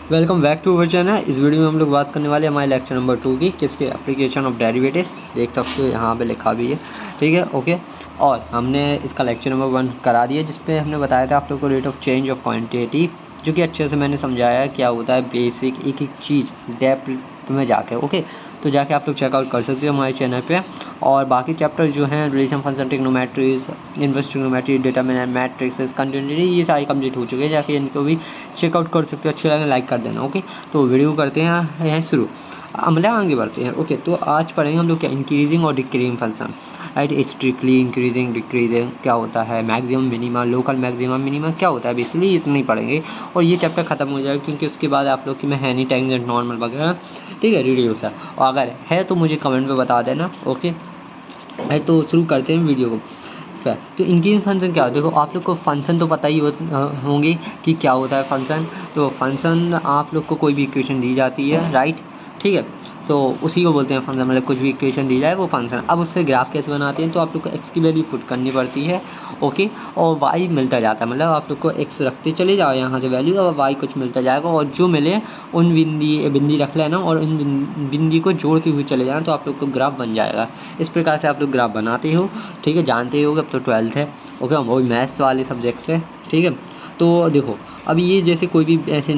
Welcome back to our channel. इस video में हम लोग बात करने वाले हैं हमारे लेक्चर नंबर 2 की, किसके एप्लीकेशन ऑफ डेरिवेटिव। देख सकते हो यहाँ पे लिखा भी है, ठीक है, ओके। और हमने इसका लेक्चर नंबर 1 करा दिया, जिसपे हमने बताया था आप लोग को rate of change of quantity, जो कि अच्छे से मैंने समझाया क्या होता है बेसिक एक एक चीज़ डेप्थ में जाके, ओके। तो जाके आप लोग चेकआउट कर सकते हो हमारे चैनल पे। और बाकी चैप्टर जो हैं relation function, trigonometries, inverse trigonometry, determinant matrix, continuity, ये सारे कंप्लीट हो चुके हैं। जाके इनको भी चेकआउट कर सकते हो। अच्छे लगे लाइक कर देना, ओके। तो वीडियो करते हैं यहाँ शुरू, मतलब आगे बढ़ते हैं, ओके। तो आज पढ़ेंगे हम लोग क्या, इंक्रीजिंग और decreasing function, right. Strictly increasing decreasing क्या होता है, maximum minima, local maximum minima क्या होता है, बेसिकली इतना ही पढ़ेंगे और ये चैप्टर खत्म हो जाएगा, क्योंकि उसके बाद आप लोग की मैं है नहीं टेंजेंट नॉर्मल वगैरह, ठीक है, रिड्यूसर। और अगर है तो मुझे कमेंट में बता देना, ओके। तो शुरू करते हैं वीडियो को। तो इंक्रीजिंग फंक्शन क्या होता है, देखो आप लोग को फंक्शन तो पता ही होंगे कि क्या होता है फंक्शन। तो फंक्शन आप लोग को कोई भी इक्वेशन दी जाती है, राइट, ठीक है, तो उसी को बोलते हैं फंक्शन। मतलब कुछ भी इक्वेशन दी जाए वो फंक्शन। अब उससे ग्राफ कैसे बनाते हैं, तो आप लोग को एक्स की वैल्यू पुट करनी पड़ती है, ओके, और वाई मिलता जाता है। मतलब आप लोग को एक्स रखते चले जाओ यहाँ से वैल्यू, और वाई कुछ मिलता जाएगा, और जो मिले उन बिंदी रख लेना और उन बिंदी को जोड़ते हुए चले जाना, तो आप लोग को ग्राफ बन जाएगा। इस प्रकार से आप लोग ग्राफ बनाते हो, ठीक है, जानते हो। अब तो 12th है, ओके, वो मैथ्स वाले सब्जेक्ट से, ठीक है। तो देखो अब ये जैसे कोई भी ऐसे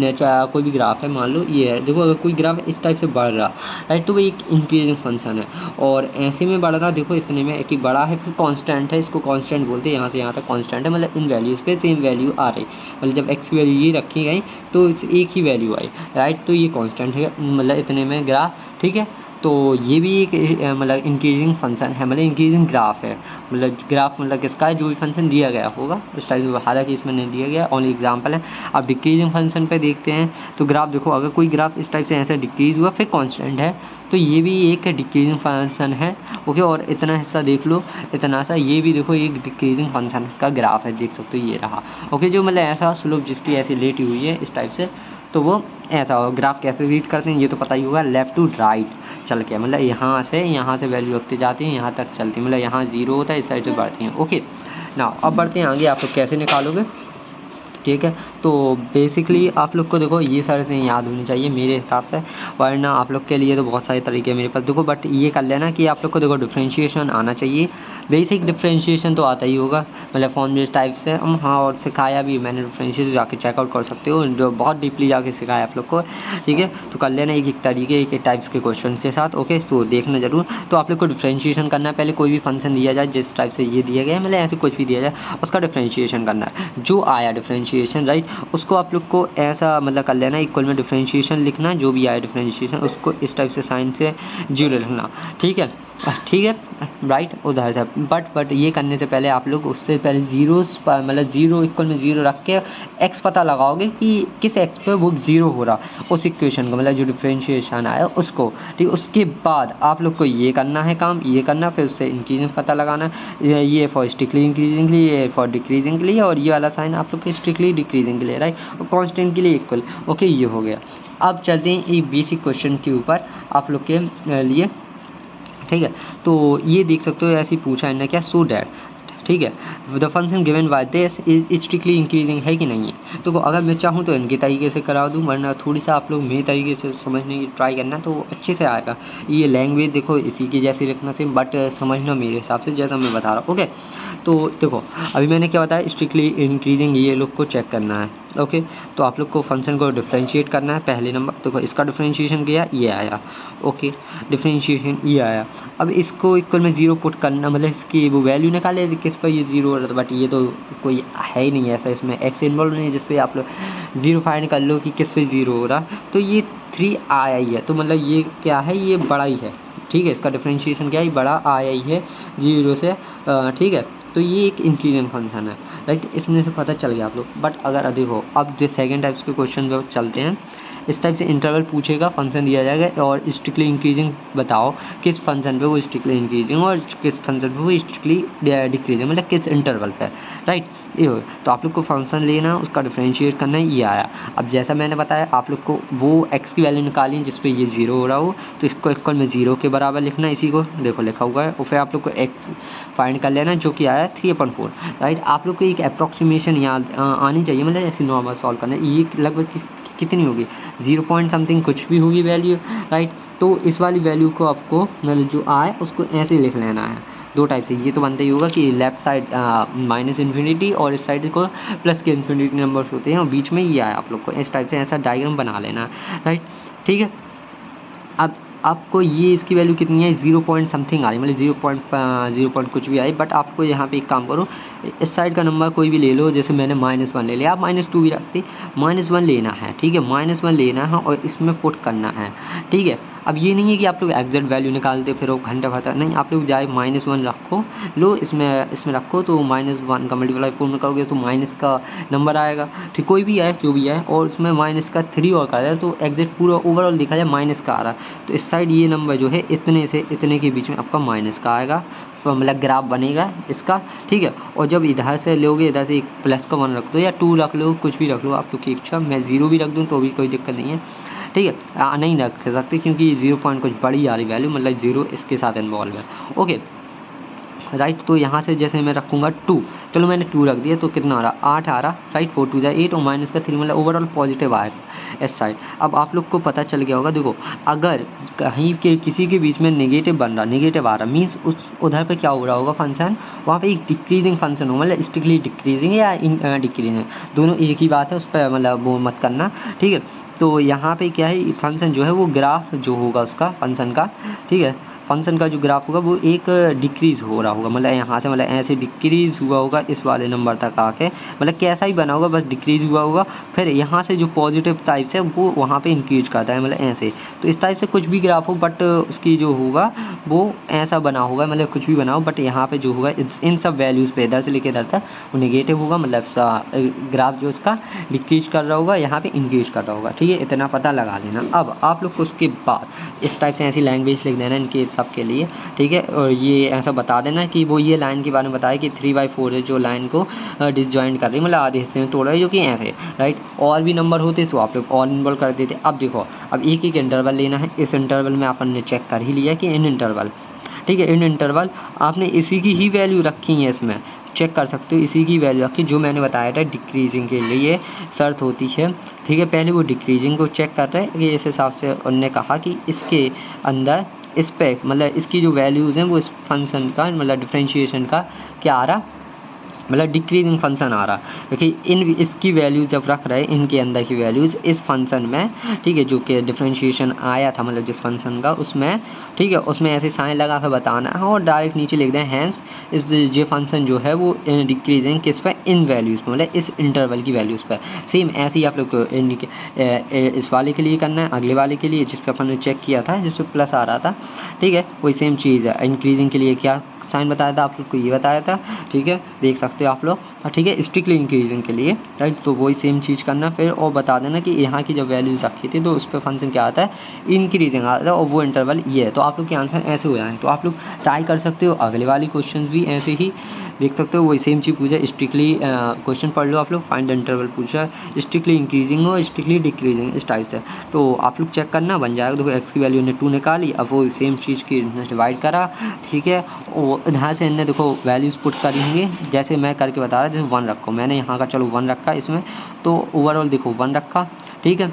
कोई भी ग्राफ है, मान लो ये है, देखो अगर कोई ग्राफ इस टाइप से बढ़ रहा, राइट, तो वो एक इंक्रीजिंग फंक्शन है। और ऐसे में बढ़ रहा, देखो इतने में एक ही बड़ा है, फिर कांस्टेंट है, इसको कांस्टेंट बोलते हैं। यहाँ से यहाँ तक कांस्टेंट है, मतलब इन वैल्यूज़ पे सेम वैल्यू आ रही, मतलब जब एक्स की वैल्यू ये रखी गई तो एक ही वैल्यू आई, राइट। तो ये कांस्टेंट है, मतलब इतने में ग्राफ, ठीक है। तो ये भी एक मतलब इंक्रीजिंग फंक्शन है, मतलब इंक्रीजिंग ग्राफ है। मतलब ग्राफ मतलब किसका है, जो भी फंक्शन दिया गया होगा उस टाइप से, हालांकि इसमें नहीं दिया गया, ओनली एग्जांपल है। अब डिक्रीजिंग फंक्शन पे देखते हैं, तो ग्राफ देखो अगर कोई ग्राफ इस टाइप से ऐसे डिक्रीज हुआ फिर कांस्टेंट है, तो ये भी एक डिक्रीजिंग फंक्शन है, ओके। और इतना हिस्सा देख लो, इतना सा, ये भी देखो एक डिक्रीजिंग फंक्शन का ग्राफ है, देख सकते हो ये रहा, ओके। जो मतलब ऐसा स्लोप जिसकी ऐसी लेटी हुई है इस टाइप से, तो वो ऐसा हो। ग्राफ कैसे रीड करते हैं ये तो पता ही होगा, लेफ्ट टू राइट चल के, मतलब यहाँ से वैल्यू रखती जाती है, यहाँ तक चलती है, मतलब यहाँ 0 होता है, इस साइड से बढ़ती हैं, ओके ना। अब बढ़ते हैं आगे, आप लोग कैसे निकालोगे, ठीक है। तो बेसिकली आप लोग को देखो ये सारे चीज़ें याद होनी चाहिए मेरे हिसाब से, वरना आप लोग के लिए तो बहुत सारे तरीके मेरे पास, देखो बट ये कर लेना कि आप लोग को देखो डिफ्रेंशिएशन आना चाहिए। बेसिक डिफ्रेंशिएशन तो आता ही होगा, मतलब फॉर्मूले टाइप से हम, हाँ, और सिखाया भी मैंने डिफ्रेंशिएशन, जाके चेकआउट कर सकते हो, जो बहुत डीपली जाके सिखाया आप लोग को, ठीक है। तो कर लेना एक एक तरीके, एक एक टाइप्स के क्वेश्चन के साथ, ओके। तो देखना जरूर। तो आप लोग को डिफ्रेंशिएशन करना है, पहले कोई भी फंक्शन दिया जाए जिस टाइप से ये दिया गया है, मतलब ऐसे कुछ भी दिया जाए, उसका डिफ्रेंशिएशन करना है। जो आया डिफ्रेंशिएशन, राइट, उसको आप लोग को ऐसा मतलब कर लेना, इक्वल में डिफ्रेंशिएशन लिखना, जो भी आया डिफ्रेंशिएशन उसको इस टाइप से साइन से 0 लिखना, ठीक है, ठीक है, राइट, उधर से। बट ये करने से पहले आप लोग उससे पहले जीरोस पर, मतलब 0 इक्वल में 0 रख के एक्स पता लगाओगे कि किस एक्स पे वो 0 हो रहा, उस इक्वेशन को, मतलब जो डिफ्रेंशिएशन आया उसको, ठीक। उसके बाद आप लोग को ये करना है काम, ये करना, फिर उससे इंक्रीजिंग पता लगाना, ये फॉर स्ट्रिक्टली इंक्रीजिंग के लिए, ये फॉर डिक्रीजिंग के लिए, और ये वाला साइन आप लोग के स्ट्रिक्टली डिक्रीजिंग के लिए, राइट, और कांस्टेंट के लिए इक्वल, ओके। ये हो गया। अब चलते हैं एक बेसिक क्वेश्चन के ऊपर आप लोग के लिए, ठीक है। तो ये देख सकते हो, ऐसे ही पूछा है ना क्या, सो डैट, ठीक है, the function given by this is strictly increasing है कि नहीं है। तो अगर मैं चाहूँ तो इनके तरीके से करा दूँ, वरना थोड़ी सा आप लोग मेरे तरीके से समझने की ट्राई करना, तो अच्छे से आएगा। ये लैंग्वेज देखो इसी की जैसी लिखना से, बट समझना मेरे हिसाब से जैसा मैं बता रहा हूँ, ओके। तो देखो अभी मैंने क्या बताया, स्ट्रिक्टली इंक्रीजिंग, ये लोग को चेक करना है, ओके। तो आप लोग को फंक्शन को डिफ्रेंशिएट करना है, पहले नंबर देखो इसका डिफ्रेंशिएशन किया, ये आया, ओके, डिफ्रेंशिएशन ये आया। अब इसको इक्वल में 0 पुट करना, मतलब इसकी वो वैल्यू निकाले किस पर ये 0 हो रहा था, बट ये तो कोई है ही नहीं ऐसा, इसमें एक्स इन्वॉल्व नहीं है जिस पे आप लोग 0 फाइंड कर लो कि किस पे 0 हो रहा। तो ये 3 आया ही है, तो मतलब ये क्या है, ये बड़ा ही है, ठीक है। इसका डिफ्रेंशिएशन क्या है, बड़ा आया ही है 0 से, ठीक है। तो ये एक इंक्रीजिंग फंक्शन है, राइट, इसमें से पता चल गया आप लोग। बट अगर देखो अब जो सेकेंड टाइप्स के क्वेश्चन जो चलते हैं, इस टाइप से इंटरवल पूछेगा, फंक्शन दिया जाएगा और स्ट्रिक्टली इंक्रीजिंग बताओ किस फंक्शन पे वो स्ट्रिक्टली इंक्रीजिंग और किस फंक्शन पे वो स्ट्रिक्टली डिक्रीजिंग, मतलब किस इंटरवल पे, राइट, ये हो। तो आप लोग को फंक्शन लेना, उसका डिफ्रेंशिएट करना, ये आया। अब जैसा मैंने बताया आप लोग को वो एक्स की वैल्यू निकाली जिस पे ये 0 हो रहा हो, तो इसको इक्वल में 0 के बराबर लिखना, इसी को देखो लिखा हुआ है, और फिर आप लोग को एक्स फाइंड कर लेना जो कि आया 3/4, राइट। आप लोग को एक अप्रॉक्सीमेशन याद आनी चाहिए, मतलब ऐसे नॉर्मल सॉल्व करना, ये लगभग कितनी होगी, 0 पॉइंट समथिंग कुछ भी होगी वैल्यू, राइट। तो इस वाली वैल्यू को आपको मतलब जो आए उसको ऐसे लिख लेना है, दो टाइप से। ये तो बनता ही होगा कि लेफ्ट साइड माइनस इन्फिनिटी और इस साइड को प्लस के इन्फिनिटी नंबर्स होते हैं और बीच में ये आए आप लोग को इस टाइप से ऐसा डायग्राम बना लेना है, राइट, ठीक है। अब आपको ये इसकी वैल्यू कितनी है, 0 पॉइंट समथिंग आ रही है, मतलब 0 पॉइंट कुछ भी आई। बट आपको यहाँ पे एक काम करो, इस साइड का नंबर कोई भी ले लो, जैसे मैंने -1 ले लिया, आप -2 भी रखते, -1 लेना है, ठीक है, -1 लेना है और इसमें पुट करना है, ठीक है। अब ये नहीं है कि आप लोग एग्जैक्ट वैल्यू निकालते फिर वो घंटा भरता नहीं, आप लोग जाए -1 रखो, लो इसमें रखो, तो -1 का मल्टीप्लाई पूर्ण करोगे तो माइनस का नंबर आएगा, ठीक, कोई भी आए जो भी आए, और उसमें -3 और कर दिया तो एग्जैक्ट पूरा ओवरऑल देखा जाए माइनस का आ रहा है। तो इस साइड ये नंबर जो है इतने से इतने के बीच में आपका माइनस का आएगा, मतलब ग्राफ बनेगा इसका, ठीक है। और जब इधर से लोगे, इधर से एक प्लस का 1 रख दो या 2 रख लो, कुछ भी रख लो आप लोग की इच्छा, मैं 0 भी रख दूँ तो भी कोई दिक्कत नहीं है, ठीक है। नहीं रख सकते क्योंकि 0 पॉइंट कुछ बड़ी आ रही वैल्यू, मतलब 0 इसके साथ इन्वॉल्व है, ओके, राइट। तो यहाँ से जैसे मैं रखूँगा 2, चलो मैंने 2 रख दिया तो कितना आ रहा, 8 आ रहा, राइट, 4 2 8 और माइनस का 3, मतलब ओवरऑल पॉजिटिव आएगा इस साइड। अब आप लोग को पता चल गया होगा, देखो अगर कहीं के किसी के बीच में नेगेटिव बन रहा, नेगेटिव आ रहा, मीन्स उस उधर पे क्या हो रहा होगा फंक्शन, वहाँ पे एक डिक्रीजिंग फंक्शन हो, मतलब स्ट्रिक्टली डिक्रीजिंग या डिक्रीजिंग, दोनों एक ही बात है, उस पर मतलब वो मत करना, ठीक है। तो यहाँ पे क्या है, फंक्शन जो है वो ग्राफ जो होगा उसका फंक्शन का, ठीक है, फंक्शन का जो ग्राफ होगा वो एक डिक्रीज़ हो रहा होगा, मतलब यहाँ से मतलब ऐसे डिक्रीज़ हुआ होगा इस वाले नंबर तक आके, मतलब कैसा ही बना होगा बस डिक्रीज़ हुआ होगा, फिर यहाँ से जो पॉजिटिव टाइप से वो वहाँ पे इंक्रीज करता है, मतलब ऐसे। तो इस टाइप से कुछ भी ग्राफ हो बट उसकी जो होगा वो ऐसा बना होगा, मतलब कुछ भी बनाओ बट यहाँ पे जो होगा इन सब वैल्यूज़ पे इधर से लेकर इधर तक वो नेगेटिव होगा, मतलब ग्राफ जो उसका डिक्रीज कर रहा होगा, यहाँ पे इंक्रीज कर रहा होगा, ठीक है, इतना पता लगा लेना। अब आप लोग को उसके बाद इस टाइप से ऐसी लैंग्वेज लिख देना इनके सब के लिए, ठीक है। और ये ऐसा बता देना कि वो ये लाइन के बारे में बताया कि 3/4 है जो लाइन को डिसजॉइंट कर रही है, मतलब आधे हिस्से में तोड़ रहा है, जो कि ऐसे, राइट। और भी नंबर होते तो आप लोग और इन्वॉल्व कर देते। अब देखो, अब एक एक इंटरवल लेना है, इस इंटरवल में अपन ने चेक कर ही लिया कि इन इंटरवल, ठीक है, इन इंटरवल आपने इसी की ही वैल्यू रखी है, इसमें चेक कर सकते हो, इसी की वैल्यू रखी जो मैंने बताया था डिक्रीजिंग के लिए शर्त होती है, ठीक है। पहले वो डिक्रीजिंग को चेक कर रहे हैं कि इस हिसाब से उन्होंने कहा कि इसके अंदर इस पे मतलब इसकी जो वैल्यूज़ हैं वो इस फंक्शन का मतलब डिफरेंशिएशन का क्या आ रहा, मतलब डिक्रीजिंग फंक्शन आ रहा, क्योंकि इन इसकी वैल्यूज जब रख रहे हैं इनके अंदर की वैल्यूज़ इस फंक्शन में, ठीक है, जो कि डिफरेंशिएशन आया था मतलब जिस फंक्शन का उसमें, ठीक है, उसमें ऐसे साइन लगा कर बताना है और डायरेक्ट नीचे लिख दें हैंस इस ये फंक्शन जो है वो डिक्रीजिंग किस पर, इन वैल्यूज़ पर, मतलब इस इंटरवल की वैल्यूज़ पर। सेम ऐसे ही आप लोग को इस वाले के लिए करना है, अगले वाले के लिए जिस पर अपन ने चेक किया था जिस पर प्लस आ रहा था, ठीक है, वही सेम चीज़ है। इंक्रीजिंग के लिए क्या साइन बताया था आप लोग को, ये बताया था, ठीक है, देख सकते हो आप लोग, ठीक है। स्ट्रिक्टली इंक्रीजिंग के लिए, राइट, तो वही सेम चीज़ करना फिर, और बता देना कि यहाँ की जब वैल्यूज रखी थी तो उस पर फंक्शन क्या आता है, इंक्रीजिंग आता है, और वो इंटरवल ये है। तो आप लोग के आंसर ऐसे हो जाए, तो आप लोग ट्राई कर सकते हो, अगले वाली क्वेश्चन भी ऐसे ही देख सकते हो, वही सेम चीज़ पूछा, स्ट्रिक्टली क्वेश्चन पढ़ लो आप लोग, फाइंड द इंटरवल पूछा, स्ट्रिक्टली इंक्रीजिंग और स्ट्रिक्टली डिक्रीजिंग इस टाइप से, तो आप लोग चेक करना बन जाएगा। देखो एक्स की वैल्यू ने 2 निकाली, अब वो सेम चीज़ की डिवाइड करा, ठीक है, और इधर से इन्हें देखो वैल्यूज़ पुट करी होंगी जैसे मैं करके बता रहा, जैसे 1 रखो, मैंने यहाँ का चलो 1 रखा इसमें, तो ओवरऑल देखो 1 रखा, ठीक है,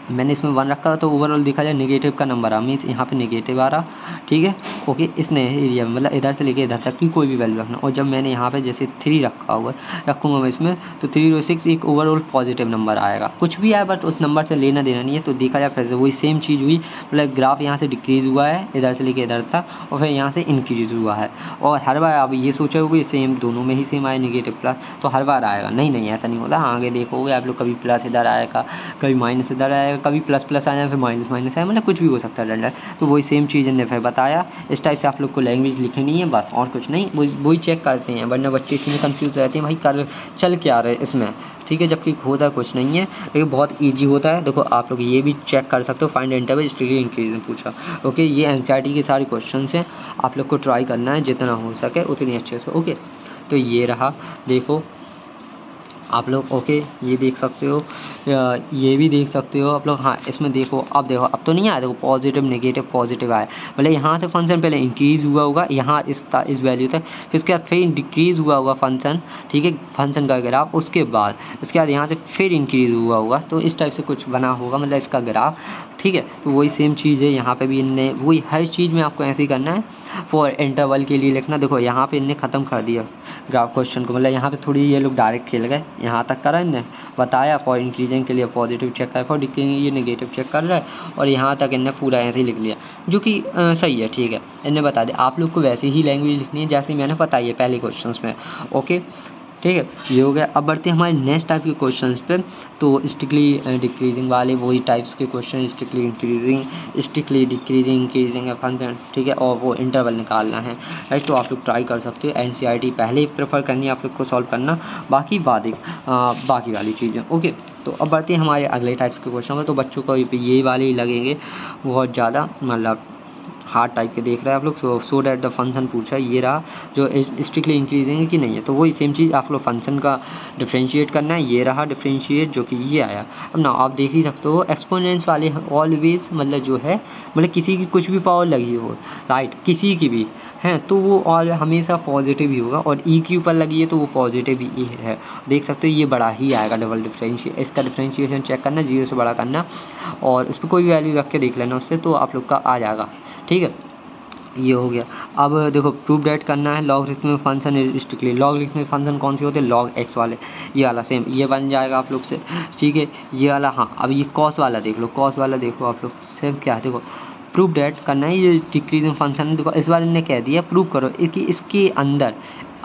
मैंने इसमें 1 रखा, तो ओवरऑल देखा जाए नेगेटिव का नंबर आ, मीन्स यहाँ पे नेगेटिव आ रहा, ठीक है, ओके, इसने एरिया में मतलब इधर से लेके इधर तक की कोई भी वैल्यू रखना। और जब मैंने यहाँ पे जैसे 3 रखा हुआ रखूँगा मैं इसमें, तो 3 और 6 एक ओवरऑल पॉजिटिव नंबर आएगा, कुछ भी आए बट उस नंबर से लेना देना नहीं है। तो देखा जाए फिर से वही सेम चीज़ हुई, मतलब ग्राफ यहाँ से डिक्रीज़ हुआ है इधर से लेके इधर तक, और फिर यहाँ से इंक्रीज़ हुआ है, और हर बार अब ये सोचोगे सेम दोनों में ही सेम आए नेगेटिव प्लस, तो हर बार आएगा, नहीं ऐसा नहीं होता, आगे देखोगे आप लोग, कभी प्लस इधर आएगा, कभी माइनस इधर आएगा, कभी प्लस प्लस आया फिर माइनस माइनस आया, मतलब कुछ भी हो सकता है डंडा। तो वही सेम चीज़ इन्हें फिर बताया, इस टाइप से आप लोग को लैंग्वेज लिखनी है बस, और कुछ नहीं, वही चेक करते हैं, वरना बच्चे इसमें कंफ्यूज रहते हैं भाई कर चल क्या रहे इसमें, ठीक है, जबकि होता कुछ नहीं है, लेकिन बहुत ईजी होता है। देखो आप लोग ये भी चेक कर सकते हो, फाइंड इंटरवल स्ट्रिक्टली इंक्रीजिंग पूछा, ओके, ये एनसीईआरटी के सारे क्वेश्चन हैं, आप लोग को ट्राई करना है जितना हो सके उतनी अच्छे से, ओके। तो ये रहा, देखो आप लोग ओके ये देख सकते हो, ये भी देख सकते हो आप लोग। हाँ इसमें देखो, अब देखो अब तो नहीं आया, देखो पॉजिटिव नेगेटिव पॉजिटिव आया, मतलब यहाँ से फंक्शन पहले इंक्रीज़ हुआ होगा यहाँ इस वैल्यू तक, फिर इसके बाद फिर डिक्रीज़ हुआ होगा फंक्शन, ठीक है, फंक्शन का ग्राफ, उसके बाद यहाँ से फिर इंक्रीज़ हुआ होगा, तो इस टाइप से कुछ बना होगा मतलब इसका ग्राफ, ठीक है। तो वही सेम चीज़ है यहाँ पे भी, इनने वही हर चीज़ में आपको ऐसे ही करना है। फॉर इंटरवल के लिए लिखना, देखो यहाँ पे इनने ख़त्म कर दिया ग्राफ क्वेश्चन को, मतलब यहाँ पे थोड़ी ये लोग डायरेक्ट खेल गए, यहाँ तक करा इनने बताया, फॉर इंक्रीजिंग के लिए पॉजिटिव चेक कर, फॉर डिक्रीजिंग ये नेगेटिव चेक कर रहा है, और यहाँ तक इनने पूरा ऐसे ही लिख लिया, जो कि सही है, ठीक है। इनने बता दिया आप लोग को वैसे ही लैंग्वेज लिखनी है जैसे मैंने बताई है पहले क्वेश्चन में, ओके ठीक है। ये हो गया। अब बढ़ते हैं हमारे नेक्स्ट टाइप के क्वेश्चंस पे। तो स्ट्रिक्टली डिक्रीजिंग वाले वही टाइप्स के question, strictly increasing, strictly decreasing, increasing है फंक्शन, ठीक है, और वो इंटरवल निकालना है, राइट। तो आप लोग ट्राई कर सकते हो, एनसीईआरटी पहले ही प्रेफर करनी है आप लोग को सॉल्व करना, बाकी बाकी वाली चीज़ें, ओके। तो अब बढ़ते हैं हमारे अगले टाइप्स के क्वेश्चन में। तो बच्चों को ये वाले ही लगेंगे बहुत ज़्यादा, मतलब हार्ड टाइप के देख रहे हैं आप लोग। सो डैट द फंक्शन पूछा है, ये रहा जो स्ट्रिक्टली इंक्रीजिंग है कि नहीं है, तो वही सेम चीज़ आप लोग फंक्शन का डिफ्रेंशिएट करना है, ये रहा डिफ्रेंशिएट जो कि ये आया। अब ना आप देख ही सकते हो एक्सपोनेंट्स वाले ऑलवेज मतलब जो है, मतलब किसी की कुछ भी पावर लगी हो, राइट, किसी की भी हैं तो वो ऑल हमेशा पॉजिटिव ही होगा, और ई के ऊपर लगी है तो वो पॉजिटिव ही है, देख सकते हो ये बड़ा ही आएगा डबल डिफ्रेंशिएट। इसका डिफ्रेंशिएशन चेक करना, 0 से बड़ा करना, और उस पर कोई वैल्यू रख के देख लेना उससे, तो आप लोग का आ जाएगा, ठीक है। ये हो गया। अब देखो प्रूफ डेट करना है, logarithmic function strictly, logarithmic function कौन से होते हैं, लॉग एक्स वाले, ये वाला सेम ये बन जाएगा आप लोग से, ठीक है। ये वाला, हाँ अब ये कॉस वाला देख लो, कॉस वाला देखो आप लोग सेम क्या है, देखो प्रूफ डेट करना है, ये डिक्रीजिंग फंक्शन है, देखो इस बार इन्होंने कह दिया प्रूव करो कि इसके अंदर,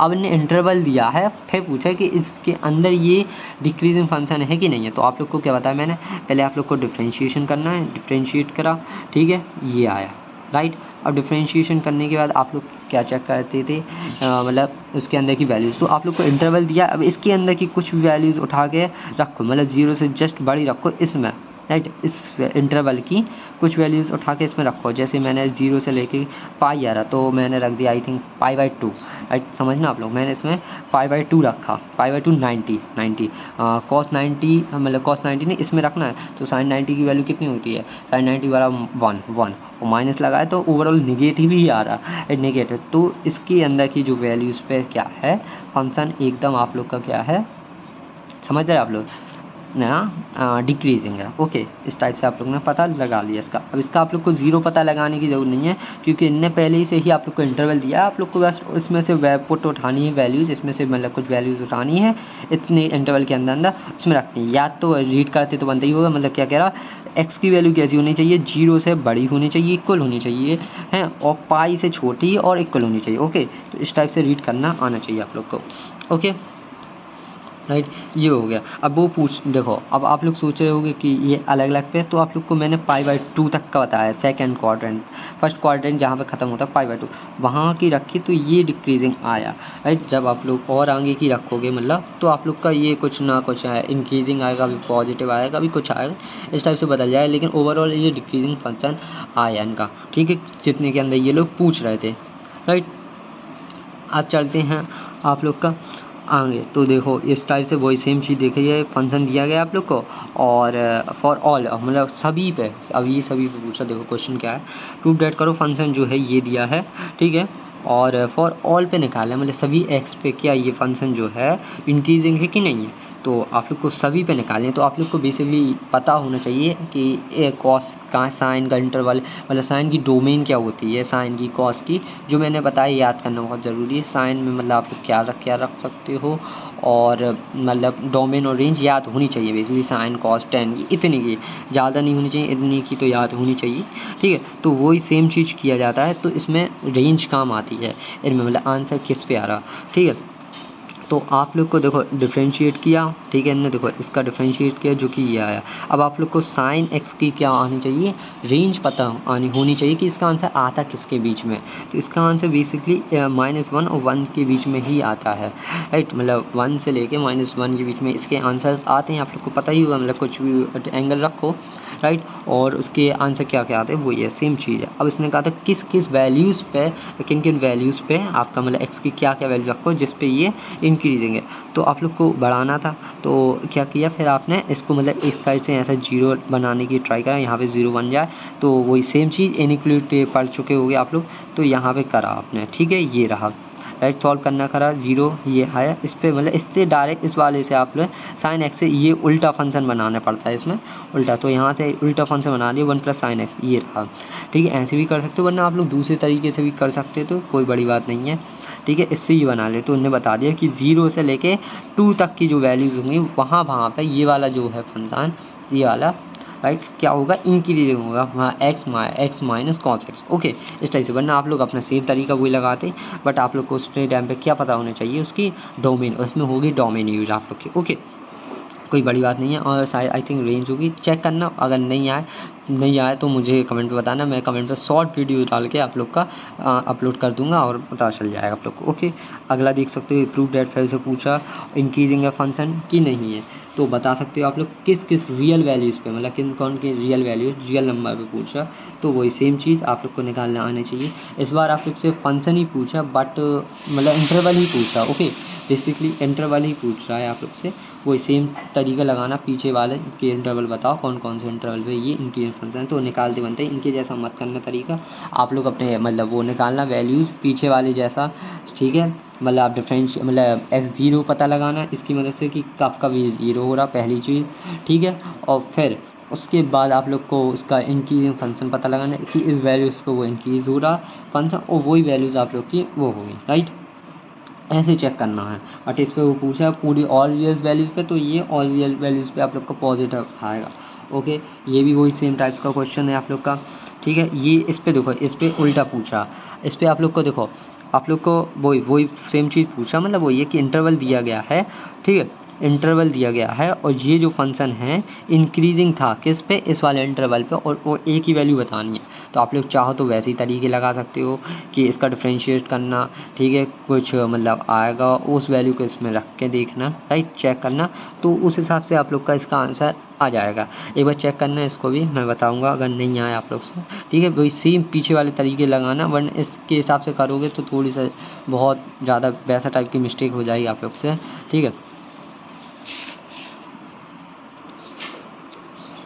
अब इन्हें इंटरवल दिया है, फिर पूछा कि इसके अंदर ये डिक्रीजिंग फंक्शन है कि नहीं है। तो आप लोग को क्या बताया मैंने, पहले आप लोग को डिफ्रेंशिएशन करना है, डिफ्रेंशिएट करा, ठीक है, ये आया, राइट। अब डिफ्रेंशिएशन करने के बाद आप लोग क्या चेक करते थे, मतलब उसके अंदर की वैल्यूज़, तो आप लोग को इंटरवल दिया, अब इसके अंदर की कुछ भी वैल्यूज़ उठा के रखो, मतलब 0 से जस्ट बड़ी रखो इसमें, राइट, इस इंटरवल की कुछ वैल्यूज़ उठा के इसमें रखो। जैसे मैंने 0 से लेके पाई आ रहा, तो मैंने रख दिया आई थिंक π/2, राइट, समझना आप लोग, मैंने इसमें π/2 रखा, π/2 90 cos 90, मतलब cos 90 ने इसमें रखना है, तो sin 90 की वैल्यू कितनी होती है, sin 90 वाला 1 और माइनस लगाए तो ओवरऑल निगेटिव ही आ रहा है, नेगेटिव। तो इसके अंदर की जो वैल्यूज़ पे क्या है फंक्शन एकदम आप लोग का क्या है, समझ रहे आप लोग ना, डिक्रीजिंग है, ओके। इस टाइप से आप लोग ने पता लगा लिया इसका। अब इसका आप लोग को 0 पता लगाने की ज़रूरत नहीं है, क्योंकि इनने पहले ही से ही आप लोग को इंटरवल दिया, आप लोग को बस इसमें से पुट उठानी है वैल्यूज़, इसमें से मतलब कुछ वैल्यूज़ उठानी है, इतने इंटरवल के अंदर इसमें रखनी है। या तो रीड करते तो बनता ही होगा, मतलब क्या कह रहा, एक्स की वैल्यू कैसी होनी चाहिए, 0 से बड़ी होनी चाहिए, इक्वल होनी चाहिए हैं, और पाई से छोटी और इक्वल होनी चाहिए, ओके। तो इस टाइप से रीड करना आना चाहिए आप लोग को, ओके, राइट। ये हो गया। अब वो देखो, अब आप लोग सोच रहे होंगे कि ये अलग अलग पे, तो आप लोग को मैंने π/2 तक का बताया, सेकंड क्वाड्रेंट, फर्स्ट क्वाड्रेंट जहाँ पे ख़त्म होता है π/2 वहाँ की रखी, तो ये डिक्रीजिंग आया, राइट। जब आप लोग और आगे की रखोगे मतलब, तो आप लोग का ये कुछ ना कुछ है, इंक्रीजिंग आएगा, अभी पॉजिटिव आएगा, अभी कुछ आएगा, इस टाइप से बदल जाएगा, लेकिन ओवरऑल ये डिक्रीजिंग फंक्शन आया इनका, ठीक है, जितने के अंदर ये लोग पूछ रहे थे, राइट। अब चलते हैं आप लोग का आगे। तो देखो इस टाइप से वही सेम चीज़ देखी है, फंक्शन दिया गया आप लोग को, और फॉर ऑल मतलब सभी पे, अब ये सभी पे पूछा, देखो क्वेश्चन क्या है, प्रूफ डेट करो फंक्शन जो है ये दिया है, ठीक है, और फॉर ऑल पे निकाला है, मतलब सभी एक्स पे क्या ये फंक्शन जो है इंक्रीजिंग है कि नहीं है, तो आप लोग को सभी पे निकालें। तो आप लोग को बेसिकली पता होना चाहिए कि कॉस का साइन का इंटरवल, मतलब साइन की डोमेन क्या होती है, साइन की कॉस की, जो मैंने बताया याद करना बहुत ज़रूरी है। साइन में मतलब आप लोग क्या रख सकते हो, और मतलब डोमेन और रेंज याद होनी चाहिए बेसिकली, साइन कॉस टेन की इतनी की ज़्यादा नहीं होनी चाहिए, इतनी की तो याद होनी चाहिए, ठीक है। तो वही सेम चीज़ किया जाता है, तो इसमें रेंज काम आती है इनमें, मतलब आंसर किस पे आ रहा, ठीक है। तो आप लोग को देखो डिफ्रेंशिएट किया, ठीक है, इन्होंने देखो इसका डिफ्रेंशिएट किया जो कि ये आया। अब आप लोग को साइन एक्स की क्या आनी चाहिए, रेंज पता होनी चाहिए कि इसका आंसर आता किसके बीच में, तो इसका आंसर बेसिकली -1 और 1 के बीच में ही आता है, राइट, मतलब 1 से लेके -1 के बीच में इसके आंसर्स आते हैं, आप लोग को पता ही होगा, मतलब कुछ भी एंगल रखो, राइट, और उसके आंसर क्या क्या आते हैं वो ये सेम चीज़ है। अब इसने कहा था किस किस वैल्यूज़ पे, किन किन वैल्यूज़ पे आपका मतलब एक्स की क्या क्या वैल्यू रखो जिस पे ये इंक्रीजिंग है तो आप लोग को बढ़ाना था, तो क्या किया फिर आपने इसको मतलब इस साइड से ऐसा 0 बनाने की ट्राई करा, यहाँ पे 0 बन जाए, तो वही सेम चीज़ इनइक्वालिटी पढ़ चुके होगे आप लोग, तो यहाँ पे करा आपने, ठीक है, ये रहा राइट। सॉल्व करना करा 0 ये है, इस पर मतलब इससे डायरेक्ट इस वाले से आप लोग साइन एक्स से ये उल्टा फंक्शन बनाना पड़ता है इसमें उल्टा, तो यहाँ से उल्टा फंक्शन बना लिया 1 + sin x, ये रहा, ठीक है। ऐसे भी कर सकते हो वरना आप लोग दूसरे तरीके से भी कर सकते हो, तो कोई बड़ी बात नहीं है, ठीक है। इससे ही बना ले, तो उन्होंने बता दिया कि 0 से लेके 2 तक की जो वैल्यूज़ होंगी वहाँ पे ये वाला जो है फंक्शन, ये वाला राइट क्या होगा, इंक्रीजिंग होगा वहाँ x minus cos x, okay, इस टाइप से। वरना आप लोग अपना सेम तरीका वही लगाते, बट आप लोग को उस टाइम पे क्या पता होना चाहिए उसकी डोमेन, उसमें होगी डोमेन यूज आप लोग की, ओके, कोई बड़ी बात नहीं है। और शायद आई थिंक रेंज होगी, चेक करना, अगर नहीं आए तो मुझे कमेंट में बताना, मैं कमेंट में शॉर्ट वीडियो डाल के आप लोग का अपलोड कर दूंगा और पता चल जाएगा आप लोग को, ओके। अगला देख सकते हो, प्रूव डेट फिर से पूछा इंक्रीजिंग है फंक्शन की नहीं है, तो बता सकते हो आप लोग किस किस रियल वैल्यूज़ पे, मतलब किन कौन की रियल वैल्यूज रियल नंबर पे पूछा, तो वही सेम चीज़ आप लोग को निकालना आना चाहिए। इस बार आप लोग से फंक्शन ही पूछा, बट मतलब इंटरवल ही पूछा, ओके, बेसिकली इंटरवल ही पूछ रहा है आप लोग से, वही सेम तरीका लगाना, पीछे वाले के इंटरवल बताओ कौन कौन से इंटरवल पे ये इंक्रीजिंग फंक्शन, तो निकालते बनते हैं, इनके जैसा मत करना तरीका आप लोग अपने, मतलब वो निकालना वैल्यूज़ पीछे वाले जैसा, ठीक है। मतलब आप मतलब x0 पता लगाना इसकी मदद से कि कब ये 0 हो रहा, पहली चीज़, ठीक है। और फिर उसके बाद आप लोग को उसका इंक्रीजिंग फंक्शन पता लगाना कि इस वैल्यूज़ पे वो इंक्रीज़ हो रहा फंक्शन, और वही वैल्यूज़ आप लोग की वो होगी, राइट, ऐसे चेक करना है। बट इस पर वो पूछा है पूरी ऑल रियल वैल्यूज़ पे, तो ये ऑल रियल वैल्यूज़ पे आप लोग को पॉजिटिव आएगा, ओके। ये भी वही सेम टाइप्स का क्वेश्चन है आप लोग का, ठीक है। ये इस पे देखो, इस पे उल्टा पूछा, इस पे आप लोग को देखो, आप लोग को वही सेम चीज़ पूछा, मतलब वही है कि इंटरवल दिया गया है, ठीक है, इंटरवल दिया गया है, और ये जो फंक्शन है इंक्रीजिंग था किस पे, इस वाले इंटरवल पे, और वो एक ही वैल्यू बतानी है, तो आप लोग चाहो तो वैसे ही तरीके लगा सकते हो कि इसका डिफ्रेंशिएट करना, ठीक है, कुछ मतलब आएगा उस वैल्यू को इसमें रख के देखना, राइट, चेक करना, तो उस हिसाब से आप लोग का इसका आंसर आ जाएगा। एक बार चेक करना, इसको भी मैं बताऊंगा अगर नहीं आए आप लोग से, ठीक है, वही सेम पीछे वाले तरीके लगाना, वरना इसके हिसाब से करोगे तो थोड़ी सा बहुत ज़्यादा वैसा टाइप की मिस्टेक हो जाएगी आप लोग से, ठीक है।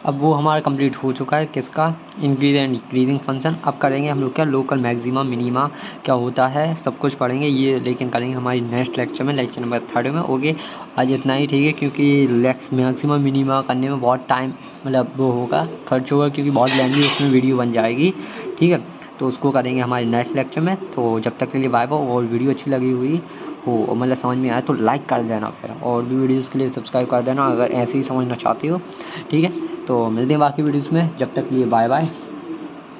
अब वो हमारा कंप्लीट हो चुका है, किसका, इंक्रीज एंड डिक्रीजिंग फंक्शन। अब करेंगे हम लोग क्या, लोकल मैक्सिमा मिनिमा क्या होता है सब कुछ पढ़ेंगे ये, लेकिन करेंगे हमारी नेक्स्ट लेक्चर में, लेक्चर नंबर 3 में, ओके। आज इतना ही, ठीक है, क्योंकि मैक्सिमा मिनिमा करने में बहुत टाइम मतलब वो होगा, खर्च होगा, क्योंकि बहुत लंबी उसमें वीडियो बन जाएगी, ठीक है, तो उसको करेंगे हमारे नेक्स्ट लेक्चर में। तो जब तक के लिए बाय बाय, और वीडियो अच्छी लगी हुई हो मतलब समझ में आए तो लाइक कर देना फिर, और भी वीडियोज़ के लिए सब्सक्राइब कर देना अगर ऐसे ही समझना चाहते हो, ठीक है। तो मिलते हैं बाकी वीडियोज़ में, जब तक के लिए बाय बाय।